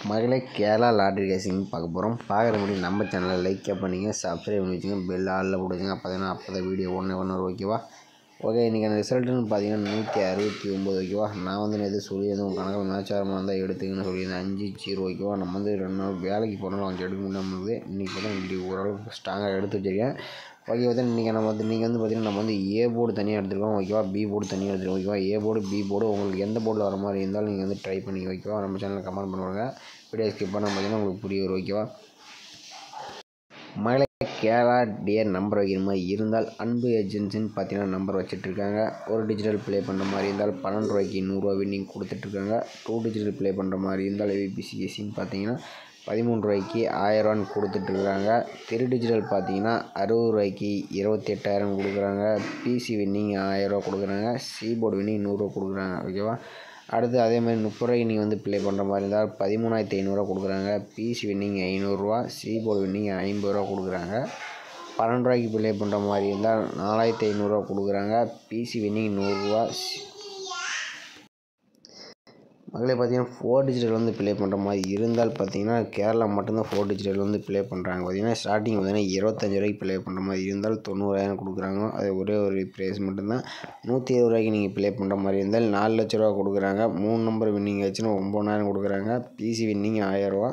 மகளே கேரளா லாட்ரி கேசிங் பார்க்க போகிறோம். பார்க்குற முன்னாடி நம்ம சேனலை லைக் பண்ணிங்க, சப்ஸ்கிரைப் பண்ணி வச்சுங்க, பெல் ஆளில் போட்டுச்சுங்க. அப்போ தான் வீடியோ ஒன்று ஓகேவா. ஓகே, இன்றைக்கான ரிசல்ட்டுன்னு பார்த்தீங்கன்னா 169 ஓகேவா. நான் நேற்று சொல்லியிருந்தேன் உங்கள் கணக்கில் மேட்சாரமாக இருந்தால் எடுத்துக்கன்னு சொல்லியிருந்தேன். 5-0 ஓகேவா. நம்ம 2 நாள் வேலைக்கு போனாலும் கொஞ்சம் எடுக்க முடியாமல் இருக்குது. இன்றைக்கி தான் இப்படி ஓரளவுக்கு ஸ்ட்ராங்காக எடுத்து வச்சுருக்கேன். ஓகே தான். இன்றைக்கி நீங்கள் பார்த்தீங்கன்னா நம்ம ஏ போர்டு தனியாக எடுத்துருக்கோம் ஓகேவா, பி போர்டு தனியாக எடுத்துருக்கோம் ஓகேவா. ஏ போர்டு, பி போர்டு உங்களுக்கு எந்த போர்டில் வர மாதிரி இருந்தாலும் நீங்கள் ட்ரை பண்ணி ஓகேவா. நம்ம சேனலில் கமெண்ட் பண்ணுவாங்க. வீடியோ ஸ்கிப் பண்ணால் பார்த்தீங்கன்னா உங்களுக்கு புரிய வரும் ஓகேவா. மகளே கேரளா டியர் நம்பர் வைக்கிற மாதிரி இருந்தால் அன்பு ஏஜென்சின்னு பார்த்தீங்கன்னா நம்பர் வச்சுட்ருக்காங்க. ஒரு டிஜிட்டல் ப்ளே பண்ணுற மாதிரி இருந்தால் 12 ரூபாய்க்கு 100 வின்னிங் கொடுத்துட்ருக்காங்க. 2 டிஜிட்டல் ப்ளே பண்ணுற மாதிரி இருந்தால் ஏபிசி கேசின்னு பார்த்தீங்கன்னா 13 ரூபாய்க்கு 1000 கொடுத்துட்ருக்காங்க. 3 டிஜிட்டல் பார்த்தீங்கன்னா 60 ரூபாய்க்கு 28,000 கொடுக்குறாங்க. பிசி வின்னிங் 1000 ரூபா கொடுக்குறாங்க. சி போர்டு வின்னிங் 100 ரூபா கொடுக்குறாங்க ஓகேவா. அடுத்து அதேமாதிரி 30 ரூபாய்க்கு நீங்கள் ப்ளே பண்ணுற மாதிரி இருந்தால் 13,500 கொடுக்குறாங்க. PC winning 500 C board winning 50 ரூபா கொடுக்குறாங்க. 12 ரூபாய்க்கு ப்ளே பண்ணுற மாதிரி இருந்தால் 4,500 கொடுக்குறாங்க. பிசி வின்னிங் 100 மகளே பார்த்தீங்கன்னா 4 டிஜிட்டல் ப்ளே பண்ணுற மாதிரி இருந்தால் பார்த்தீங்கன்னா கேரளா மட்டும்தான் 4 டிஜிட்டல் ப்ளே பண்ணுறாங்க. பார்த்தீங்கன்னா ஸ்டார்டிங் பார்த்தீங்கன்னா 25 ரூபாய்க்கு ப்ளே பண்ணுற மாதிரி இருந்தால் 90,000 கொடுக்குறாங்க. அது ஒரே ஒரு ப்ரைஸ் மட்டும்தான். 120 ரூபாய்க்கு நீங்கள் ப்ளே பண்ணுற மாதிரி இருந்தால் 4 லட்ச ரூபா கொடுக்குறாங்க. 3 நம்பர் வின்னிங் ஆச்சுன்னா 9,000 கொடுக்குறாங்க. பிசி வின்னிங் 1000 ரூபா.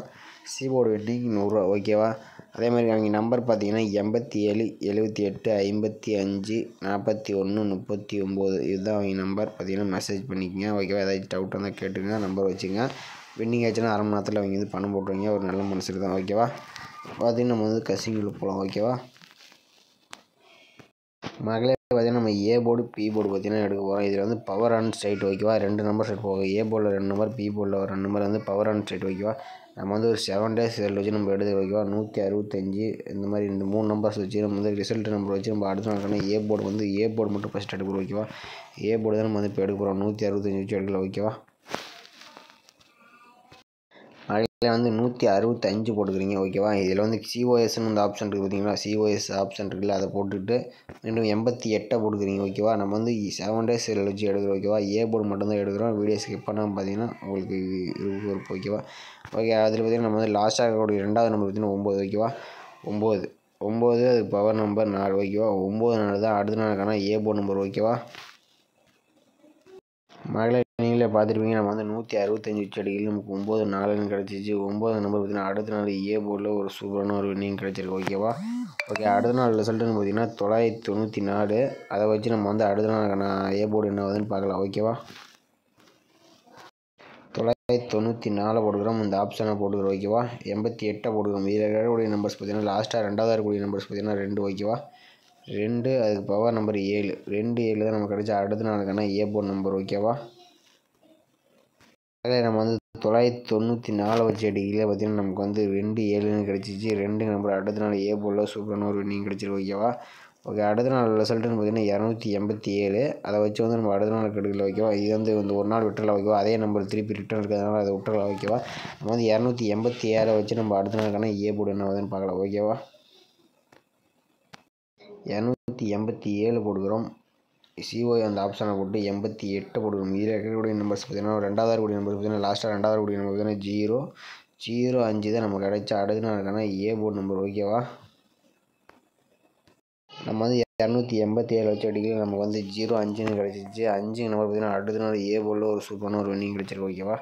சி போர்டு வின்னிங் 100 ரூபா ஓகேவா. அதே மாதிரி அவங்க நம்பர் பார்த்தீங்கன்னா 87 78 55 41 39 இதுதான் அவங்க நம்பர். பார்த்தீங்கன்னா மெசேஜ் பண்ணிக்கங்க ஓகேவா. ஏதாச்சும் டவுட் இருந்தால் கேட்டுங்க, நம்பர் வச்சுங்க. வின்னிங் ஆச்சுன்னா அரை மணி நேரத்தில் அவங்க பணம் போட்டுருவீங்க. ஒரு நல்ல மனுஷருக்கு தான் ஓகேவா. பார்த்தீங்கன்னா நம்ம கசிங்கில் போகலாம் ஓகேவா. மகளே பார்த்தீங்கன்னா நம்ம ஏ போர்டு, பி போர்டு பார்த்தீங்கன்னா எடுக்க போகிறோம். இதில் பவர் ஆன் ஸ்ட்ரைட் ஓகேவா. 2 நம்பர் செட் போகும். ஏ போர்டில் 2 நம்பர், பி போர்டில் ஒரு 2 நம்பர் பவர் ஆன் ஸ்ட்ரைட் ஓகேவா. நம்ம ஒரு 7 டேஸ் வச்சு நம்ம எடுத்து ஓகேவா. 165 இந்த மாதிரி இந்த 3 நம்பர்ஸ் வச்சு நம்ம ரிசல்ட் நம்பர் வச்சு நம்ம அடுத்த நாள் ஏ போர்டு ஏ போர்டு மட்டும் ஃபஸ்ட் எடுக்க போகிறோம் ஓகேவா. ஏ போர்டு தான் நம்ம இப்போ எடுக்க போகிறோம். 165 வச்சு எடுக்கலாம் ஓகேவா. அதில் 165 போட்டுக்கிறீங்க ஓகேவா. இதில் சிஓஎஸ்ன்னு இந்த ஆப்ஷன் இருக்குது பார்த்தீங்களா. சிஓஎஸ் ஆப்ஷன் இருக்குல்ல, அதை போட்டுட்டு மீண்டும் 88 போட்டுக்கிறீங்க ஓகேவா. நம்ம 7 டேஸ் வச்சு எடுக்கிறோம் ஓகேவா. ஏ போர்டு மட்டும்தான் எடுக்கிறோம். வீடியோ ஸ்கிப் பண்ணாமல் பார்த்தீங்கன்னா உங்களுக்கு இருக்கும் ஓகேவா. ஓகே, அதில் பார்த்தீங்கன்னா நம்ம லாஸ்ட்டாக இருக்கக்கூடிய 2வது நம்பர் பார்த்தீங்கன்னா 9 ஓகேவா. 9 அதுக்கு பவர் நம்பர் 4 ஓகேவா. 9 4 தான் அடுத்த நாளுக்கான ஏ போர்டு நம்பர் ஓகேவா. மகளே நீங்களே பார்த்துருப்பீங்க. நம்ம 165 வச்சு அடிக்கல நமக்கு 9 4ன்னு கிடச்சிச்சு. 9 நம்பர் பார்த்தீங்கன்னா அடுத்த நாள் ஏ போர்டில் ஒரு சூப்பரான ஒரு வின்னிங் கிடச்சிருக்கு ஓகேவா. ஓகே, அடுத்த நாள் ரிசல்ட்டுன்னு பார்த்தீங்கன்னா 994. அதை வச்சு நம்ம அடுத்த நாளுக்கான ஏ போர்டு என்ன ஆகுதுன்னு பார்க்கலாம் ஓகேவா. 994 போட்டுக்கிறோம். இந்த ஆப்ஷனை போட்டுக்கிறோம் ஓகேவா. 88 போட்டுக்கிறோம். இதில் இருக்கக்கூடிய நம்பர்ஸ் பார்த்தீங்கன்னா லாஸ்ட்டாக 2வது இருக்கக்கூடிய நம்பர்ஸ் பார்த்தீங்கன்னா 2 ஓகேவா. 2 அதுக்கு பவர் நம்பர் 7. 2 7 தான் நமக்கு கிடைச்ச அடுத்த நாளுக்கான ஏ போர்டு நம்பர் ஓகேவா. அதில் நம்ம 994 வச்சு அடிக்கல பார்த்தீங்கன்னா நமக்கு 2 7ன்னு கிடச்சிச்சு. 2 நம்பர் அடுத்த நாள் ஏ போர்டில் சூப்பரான ஒரு வின்னிங் கிடச்சிருக்கு ஓகேவா. ஓகே, அடுத்த நாள் ரிசல்ட்டுன்னு பார்த்தீங்கன்னா 287. அதை வச்சு நம்ம அடுத்த நாளுக்கு எடுக்கல ஓகேவா. இது இந்த ஒரு நாள் விட்டுறலாம் ஓகேவா. அதே நம்பர் திருப்பி ரிட்டர்ன் இருக்கிறதுனால அதை விட்டுறலாம் ஓகேவா. நம்ம 287 வச்சு நம்ம அடுத்த நாளுக்கான ஏ போர்டு என்ன ஆகுதுன்னு பார்க்கலாம் ஓகேவா. 287 போட்டுக்கிறோம். சிஓ அந்த ஆப்ஷனை போட்டு 88 போட்டுக்கிறோம். இதில் இருக்கக்கூடிய நம்பர்ஸ் பார்த்தீங்கன்னா 2வது இருக்கக்கூடிய நம்பர் பார்த்தீங்கன்னா லாஸ்ட்டாக 2வது இருக்கக்கூடிய நம்பர் பார்த்தீங்கன்னா 005 தான் நமக்கு கிடைச்ச அடுத்த நாளுக்கான ஏ போர்டு நம்பர் ஓகேவா. நம்ம 287 வச்சு அடிக்கல நமக்கு 05ன்னு கிடச்சிச்சு. 5 நம்பர் பார்த்தீங்கன்னா அடுத்த நாள் ஏ போர்டில் ஒரு சூப்பரான ஒரு வின்னிங் கிடச்சிருக்கு ஓகேவா.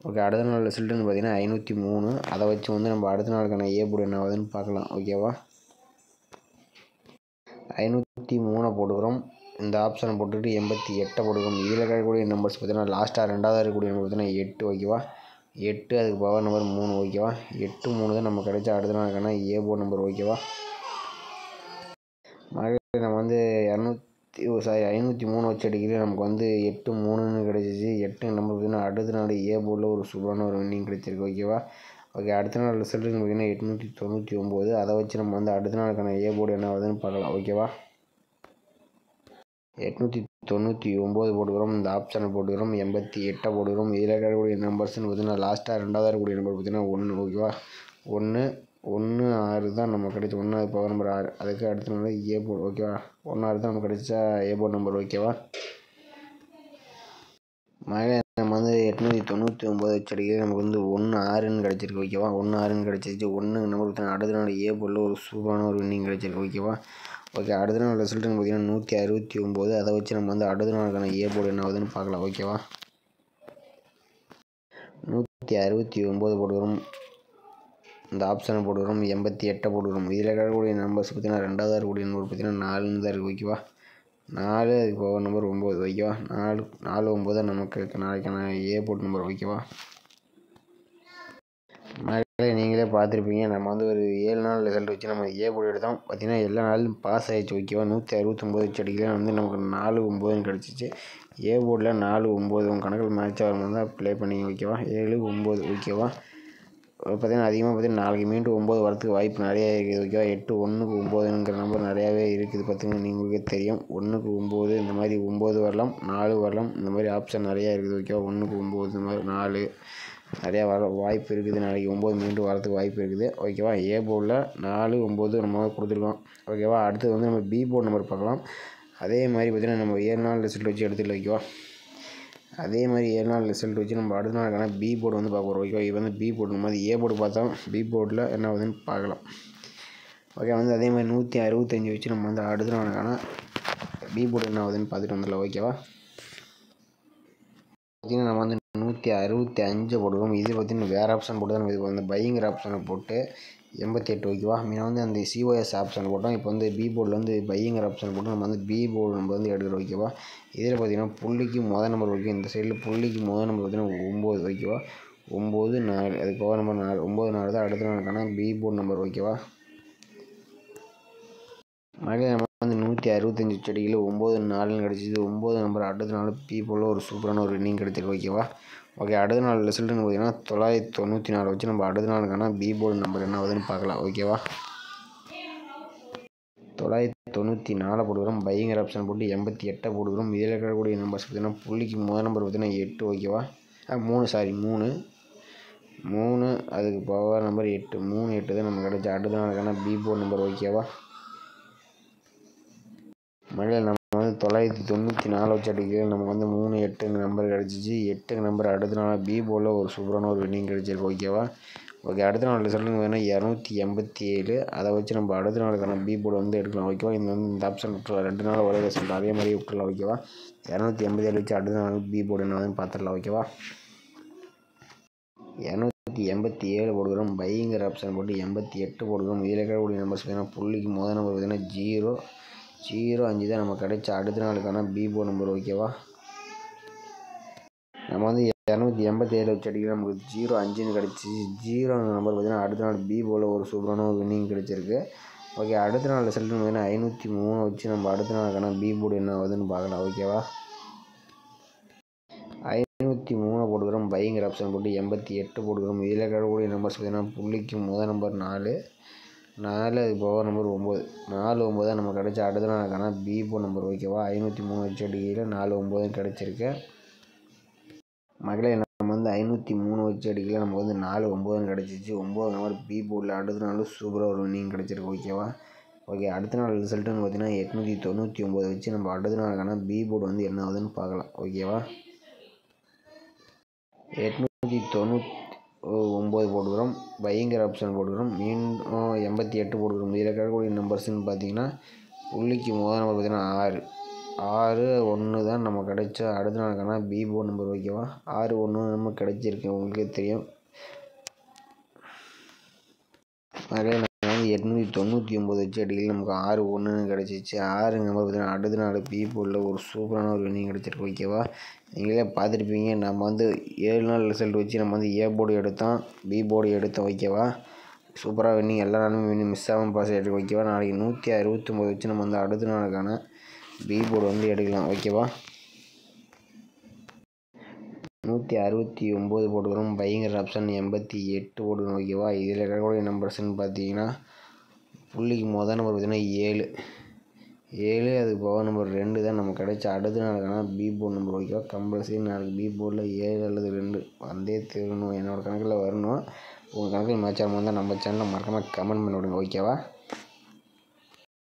ஓகே, அடுத்த நாள் ரிசல்ட்டுன்னு பார்த்தீங்கன்னா 503. அதை வச்சு நம்ம அடுத்த நாளுக்கான ஏ போர்டு என்ன ஆகுதுன்னு பார்க்கலாம் ஓகேவா. 503 போட்டுக்கிறோம். இந்த ஆப்ஷனை போட்டுக்கிட்டு 88 போட்டுக்கிறோம். இதில் இருக்கக்கூடிய நம்பர்ஸ் பார்த்தீங்கன்னா லாஸ்ட்டாக 2வது இருக்கக்கூடிய நம்பர் பார்த்தீங்கன்னா 8 ஓகேவா. 8 அதுக்கு பவர் நம்பர் 3 ஓகேவா. 8 3 தான் நமக்கு கிடைச்ச அடுத்த நாளுக்கான ஏ போர்டு நம்பர் ஓகேவா. நம்ம 503 வச்சு அடிக்கல நமக்கு 8 3ன்னு கிடச்சிச்சு. 8 நம்பர் பார்த்தீங்கன்னா அடுத்த நாள் ஏ போர்டில் ஒரு சூப்பரான ஒரு வின்னிங் கிடச்சிருக்கு ஓகேவா. ஓகே, அடுத்த நாள் ரிசல்ட்டுன்னு பார்த்தீங்கன்னா 899. அதை வச்சு நம்ம அடுத்த நாளுக்கான ஏ போர்டு என்ன ஆகுதுன்னு பார்க்கலாம் ஓகேவா. 899 போட்டுக்கிறோம். இந்த ஆப்ஷனை போட்டுக்கிறோம். 88 போட்டுக்கிறோம். இதில் இருக்கக்கூடிய நம்பர்ஸ்ன்னு பார்த்தீங்கன்னா லாஸ்ட்டாக 2வது இருக்கக்கூடிய நம்பர் பார்த்தீங்கன்னா 1 ஓகேவா. 1 1 6 தான் நமக்கு கிடைச்ச 1 பவர் நம்பர் 6. அதுக்கு அடுத்த நாள் ஏ போர்டு ஓகேவா. 1 6 தான் நமக்கு கிடைச்ச ஏ போர்டு நம்பர் ஓகேவா. மகளே நம்ம வந்து 899 வச்சு அடிக்கிறது நமக்கு வந்து 1-6ன்னு கிடச்சிருக்கு ஓகேவா. 1-6ன்னு கிடச்சிருச்சு. 1 நம்பர் பார்த்தீங்கன்னா அடுத்த நாள் ஏ போர்டில் ஒரு சூப்பரான ஒரு வின்னிங் கிடச்சிருக்கு ஓகேவா. ஓகே, அடுத்த நாள் ரிசல்ட்டுன்னு பார்த்தீங்கன்னா 169. அதை வச்சு நம்ம வந்து அடுத்த நாளுக்கான ஏ போர்டு என்ன ஆகுதுன்னு பார்க்கலாம் ஓகேவா. 169 போடுகிறோம், இந்த ஆப்ஷனை போடுகிறோம், 88 போடுகிறோம். இதில் இருக்கக்கூடிய நம்பர்ஸ் பார்த்தீங்கன்னா ரெண்டாவது இருக்கக்கூடிய நம்பர் பார்த்தீங்கன்னா 4ன்னு தான் இருக்குது ஓகேவா. 4 அதுக்கு போக நம்பர் 9 ஓகேவா. 4 9 தான் நமக்கு நாளைக்கான ஏ போர்ட் நம்பர் ஓகேவா. நீங்களே பார்த்துருப்பீங்க, நம்ம வந்து ஒரு 7 நாள் ரிசல்ட் வச்சு நம்ம ஏ போர்டு எடுத்தோம். பார்த்தீங்கன்னா எல்லா நாளும் பாஸ் ஆகிடுச்சு ஓகேவா. 169 வச்சு அடிக்கலாம் வந்து நமக்கு 4-9ன்னு கிடச்சிச்சு. ஏ போர்டில் 4-9 உங்கள் கணக்கில் மேட்ச் ஆகிற மாதிரி தான் ப்ளே பண்ணிங்க ஓகேவா. 7-9 ஓகேவா. பார்த்தீங்கன்னா அதிகமாக பார்த்தீங்கன்னா நாளைக்கு மீண்டும் 9 வரதுக்கு வாய்ப்பு நிறையா இருக்குது ஓகேவா. 8 1க்கு 9ங்கிற நம்பர் நிறையாவே இருக்குது பார்த்தீங்கன்னா நீங்களுக்கே தெரியும். 1க்கு 9 இந்த மாதிரி 9 வரலாம், 4 வரலாம், இந்த மாதிரி ஆப்ஷன் நிறையா இருக்குது ஓகேவா. 1க்கு 9 இந்த மாதிரி 4 நிறையா வர வாய்ப்பு இருக்குது. நாளைக்கு 9 மீண்டும் வரதுக்கு வாய்ப்பு இருக்குது ஓகேவா. ஏ போர்டில் 4 9 நம்ம கொடுத்துருக்கோம் ஓகேவா. அடுத்தது வந்து நம்ம பி போர்டு நம்பர் பார்க்கலாம். அதே மாதிரி பார்த்தீங்கன்னா நம்ம 7 நாள் ரிசல்ட் வச்சு எடுத்துக்கலாம் ஓகேவா. அதே மாதிரி 7 நாள் ரிசல்ட் வச்சு நம்ம அடுத்த நாளுக்கான பி போர்டு வந்து பார்க்க போகிறோம் ஓகேவா. இது வந்து பி போர்டு மாதிரி ஏ போர்டு பார்த்தோம், பி போர்டில் என்ன ஆகுதுன்னு பார்க்கலாம் ஓகே. வந்து அதே மாதிரி 165 வச்சு நம்ம வந்து அடுத்த நாளுக்கான பி போர்டு என்ன ஆகுதுன்னு பார்த்துட்டு வந்துடலாம் ஓகேவா. பார்த்திங்கன்னா நம்ம வந்து 165 போடுவோம். இது பார்த்திங்கன்னா வேறு ஆப்ஷன் போட்டு தான் இது வந்து பையிங்கிற ஆப்ஷனை போட்டு 88 ஓகேவா. முன்ன வந்து அந்த சிஓஎஸ் ஆப்ஷன் போட்டோம். இப்போ வந்து பி போர்டில் வந்து பையிங்கிற ஆப்ஷன் போட்டு நம்ம வந்து பி போர்டு நம்ம வந்து எடுக்கிறோம் ஓகேவா. இதில் பார்த்திங்கன்னா புள்ளிக்கு முதல் நம்பர் ஓகே. இந்த சைடில் புள்ளிக்கு முதல் நம்பர் பார்த்திங்கன்னா 9 ஓகேவா. 9 4 அதுக்கு போக நம்பர் 4 9 4 தான் அடுத்த நாளுக்கான பி போர்டு நம்பர் ஓகேவா. மறுபடியும் நம்ம வந்து 165 செடியில் 9 4ன்னு கிடச்சிது. 9 நம்பர் அடுத்த நாள் பி போர்டில் ஒரு சூப்பரான ஒரு வின்னிங் கிடச்சிருக்கு ஓகேவா. ஓகே, அடுத்த நாள் ரிசல்ட்டுன்னு பார்த்தீங்கன்னா 994 வச்சு நம்ம அடுத்த நாளுக்கான பி போர்டு நம்பர் என்ன ஆகுதுன்னு பார்க்கலாம் ஓகேவா. 994 போடுகிறோம், பையிங்கிற ஆப்ஷன் போட்டு 88 போடுகிறோம். இதில் இருக்கக்கூடிய நம்பர்ஸ் பார்த்தீங்கன்னா புள்ளிக்கு முதல் நம்பர் பார்த்தீங்கன்னா 8 ஓகேவா. 3 அதுக்கு போக நம்பர் 8 3 8 தான் நம்ம கிடச்ச அடுத்த நாளுக்கான பி போர்டு நம்பர் ஓகேவா. மறுபடியும் நம்ம வந்து 994 வச்சு அடிக்கிறது நமக்கு வந்து 3 8ங்க நம்பர் கிடச்சிச்சு. 8ங்க நம்பர் அடுத்த நாள் பி போர்டில் ஒரு சூப்பரான ஒரு வின்னிங் கிடச்சிருக்கு ஓகேவா. ஓகே, அடுத்த நாள் ரிசல்ட்டுன்னு பார்த்தீங்கன்னா 287. அதை வச்சு நம்ம அடுத்த நாளுக்கான பி போர்டு வந்து எடுக்கலாம் ஓகேவா. இந்த வந்து இந்த ஆப்ஷன் விட்டுருலாம், 2 நாள் ஒரே ரிசல்ட் அதே மாதிரி விட்டுடலாம் ஓகேவா. 287 வச்சு அடுத்த நாள் பி போர்டு என்ன வந்து பார்த்துடலாம் ஓகேவா. 287 போடுகிறோம், பையிங்கிற ஆப்ஷன் போட்டு 88 போடுகிறோம். இதில் இருக்கக்கூடிய நம்பர்ஸ் பார்த்தீங்கன்னா புள்ளிக்கு முதல் நம்பர் பார்த்தீங்கன்னா 0 5 தான் நம்ம கிடைச்ச அடுத்த நாளுக்கான பி போர்டு நம்பர் ஓகேவா. நம்ம வந்து 287 வச்சு அடிக்கிற நமக்கு 0 5ன்னு கிடச்சி. 0 நம்பர் பார்த்தீங்கன்னா அடுத்த நாள் பி போர்டில் ஒரு சூப்பரான ஒரு வின்னிங் கிடச்சிருக்கு ஓகே. அடுத்த நாள் ரிசல்ட்டுன்னு பார்த்தீங்கன்னா 503 வச்சு நம்ம அடுத்த நாளுக்கான பி போர்டு என்ன ஆகுதுன்னு பார்க்கலாம் ஓகேவா. 503 போடுகிறோம், பையிங்கிற ஆப்ஷன் போட்டு 88 போடுகிறோம். இதில் இருக்கக்கூடிய நம்பர்ஸ் பார்த்தீங்கன்னா புள்ளிக்கு முதல் நம்பர் 4 அது போக நம்பர் 9 4 9 தான் நம்ம கிடச்ச அடுத்த நாளுக்கான பி போர்டு நம்பர் ஓகேவா. 503 வச்சு அடிக்கையில் 4 9 கிடச்சிருக்கு மகளே. நம்ம வந்து 503 வச்சு அடிக்கல நமக்கு வந்து 4 9 கிடச்சிச்சு. 9 நம்பர் பி போர்டில் அடுத்த நாள் சூப்பராக ஒரு வின்னிங் கிடச்சிருக்கு ஓகேவா. ஓகே, அடுத்த நாள் ரிசல்ட்டுன்னு பார்த்தீங்கன்னா 899 வச்சு நம்ம அடுத்த நாளுக்கான பி போர்டு வந்து என்ன ஆகுதுன்னு பார்க்கலாம் ஓகேவா. 899 போடுகிறோம், பையிங்கிற ஆப்ஷன் போடுகிறோம், மீண்டும் 88 போடுகிறோம். இதில் இருக்கக்கூடிய நம்பர்ஸ்ன்னு பார்த்தீங்கன்னா புள்ளிக்கு முதல் நம்பர் பார்த்தீங்கன்னா 6 1 தான் நம்ம கிடைச்ச அடுத்த நாளுக்கான பி போர்டு நம்பர் ஓகேவா. 6 1 நம்ம கிடைச்சிருக்கு உங்களுக்கே தெரியும். நிறைய நம்ம வந்து 899 வச்சு அடிக்கல நமக்கு 6 1ன்னு கிடச்சிச்சு. 6 நம்பர் பார்த்தீங்கன்னா அடுத்த நாள் பி போர்டில் ஒரு சூப்பரான ஒரு வின்னிங் கிடச்சிருக்கு ஓகேவா. நீங்களே பார்த்துருப்பீங்க, நம்ம வந்து 7 நாள் ரிசல்ட் வச்சு நம்ம வந்து ஏ போர்டு எடுத்தோம், பி போர்டு எடுத்தோம் ஓகேவா. சூப்பராக வின்னிங் எல்லா நாளுமே வின்னிங் மிஸ் ஆகாமல் பாஸ் ஆகிட்டு ஓகேவா. நாளைக்கு 169 வச்சு நம்ம வந்து அடுத்த நாளுக்கான பி போர்டு வந்து எடுக்கலாம் ஓகேவா. 169 போடுகிறோம், பையிங்கிற ஆப்ஷன் 88 போடுகிறோம் ஓகேவா. இதில் இருக்கக்கூடிய நம்பர்ஸ்ன்னு பார்த்தீங்கன்னா புள்ளிக்கு முதல் நம்பர் பார்த்தீங்கன்னா 7 அதுக்கு போக நம்பர் 2 தான் நம்ம கிடைச்ச அடுத்த நாளுக்கான பி போர்டு நம்பர் ஓகேவா. கம்பல்சரி நாளைக்கு பி போர்டில் 7 அல்லது 2 வந்தே தீரணும், என்னோடய கணக்கில் வரணும். உங்கள் கணக்கில் மேட்ச் ஆகாமல் இருந்தால் நம்ம சேனலில் மறக்காமல் கமெண்ட் பண்ணி விடுங்க ஓகேவா.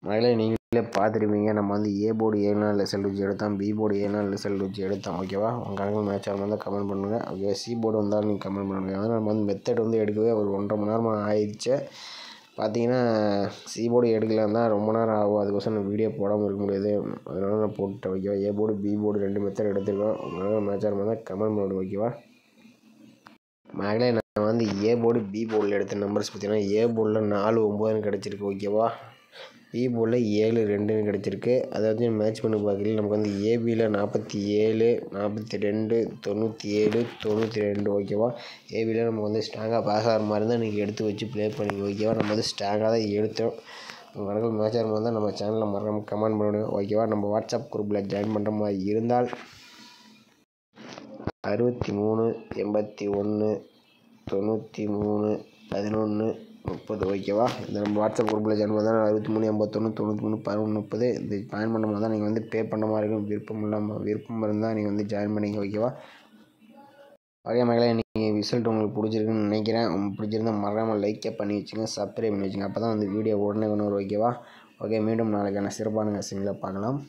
மகளே நீங்கள் பார்த்துருப்பீங்க. நம்ம வந்து ஏ போர்டு 7 நாள் ரிசல்ட் வச்சு எடுத்தோம், பி போர்டு 7 நாள் ரிசல்ட் வச்சு எடுத்தோம். ஓகேவா, உங்கள் கணக்கு மேட்ச் ஆகும் தான் கமெண்ட் பண்ணுங்கள். ஓகே, சி போர்டு வந்தாலும் நீங்கள் கமெண்ட் பண்ணுங்கள். அதனால் நம்ம வந்து மெத்தட் வந்து எடுக்கவே ஒரு 1.5 மணி நேரமாக ஆயிடுச்சு. பார்த்தீங்கன்னா சி போர்டு எடுக்கலாம் தான் ரொம்ப நேரம் ஆகும். அதுக்கோசரம் நான் வீடியோ போடாமல் இருக்க முடியாது, அதனால நான் போட்டுட்டேன். ஓகேவா, A board B board 2 method எடுத்துருக்கோம். உங்களால் மேட்ச் ஆகும் தான் கமெண்ட் பண்ணுங்க. ஓகேவா, மகளே நான் வந்து ஏ போர்டு பி போர்டில் எடுத்த நம்பர்ஸ் பார்த்தீங்கன்னா ஏ போர்டில் 4 9 கிடச்சிருக்கு. ஓகேவா, பி போர்டில் 7 2 கிடச்சிருக்கு. அதாவது மேட்ச் பண்ணி பார்க்கல நமக்கு வந்து ஏபியில் 47 42 97 92. ஓகேவா, ஏபியில் நமக்கு வந்து ஸ்ட்ராங்காக பாஸ் ஆகிற மாதிரி இருந்தால் நீங்கள் எடுத்து வச்சு ப்ளே பண்ணிங்க. ஓகேவா, நம்ம வந்து ஸ்ட்ராங்காக தான் எடுத்தோம். உங்கள் கணக்கில் மேட்ச் ஆகிற மாதிரி தான் நம்ம சேனலில் மறக்காமல் கமெண்ட் பண்ணுங்க. ஓகேவா, நம்ம வாட்ஸ்அப் குரூப்பில் ஜாயின் பண்ணுற மாதிரி இருந்தால் 63 81 93 11 30. ஓகேவா, இந்த நம்ம வாட்ஸ்அப் குரூப்பில் ஜாயின் பண்ணால் 63 81 93 11 30. இது ஜாயின் பண்ணும் போது தான் நீங்கள் வந்து பே பண்ண மாதிரி இருக்கும். விருப்பம் இருந்தால் நீங்கள் வந்து ஜாயின் பண்ணிங்க. ஓகேவா, ஓகே மகளே, நீங்கள் ரிசல்ட் உங்களுக்கு பிடிச்சிருக்குன்னு நினைக்கிறேன். உங்களுக்கு பிடிச்சிருந்தா மறக்காமல் லைக்கே பண்ணி வச்சுங்க, சப்ஸ்கிரைப் பண்ணி வச்சுங்க. அப்போ தான் வந்து வீடியோ உடனே வரும். ஓகேவா, ஓகே, மீண்டும் நாளைக்கான சிறப்பான விஷயங்களை பார்க்கலாம்.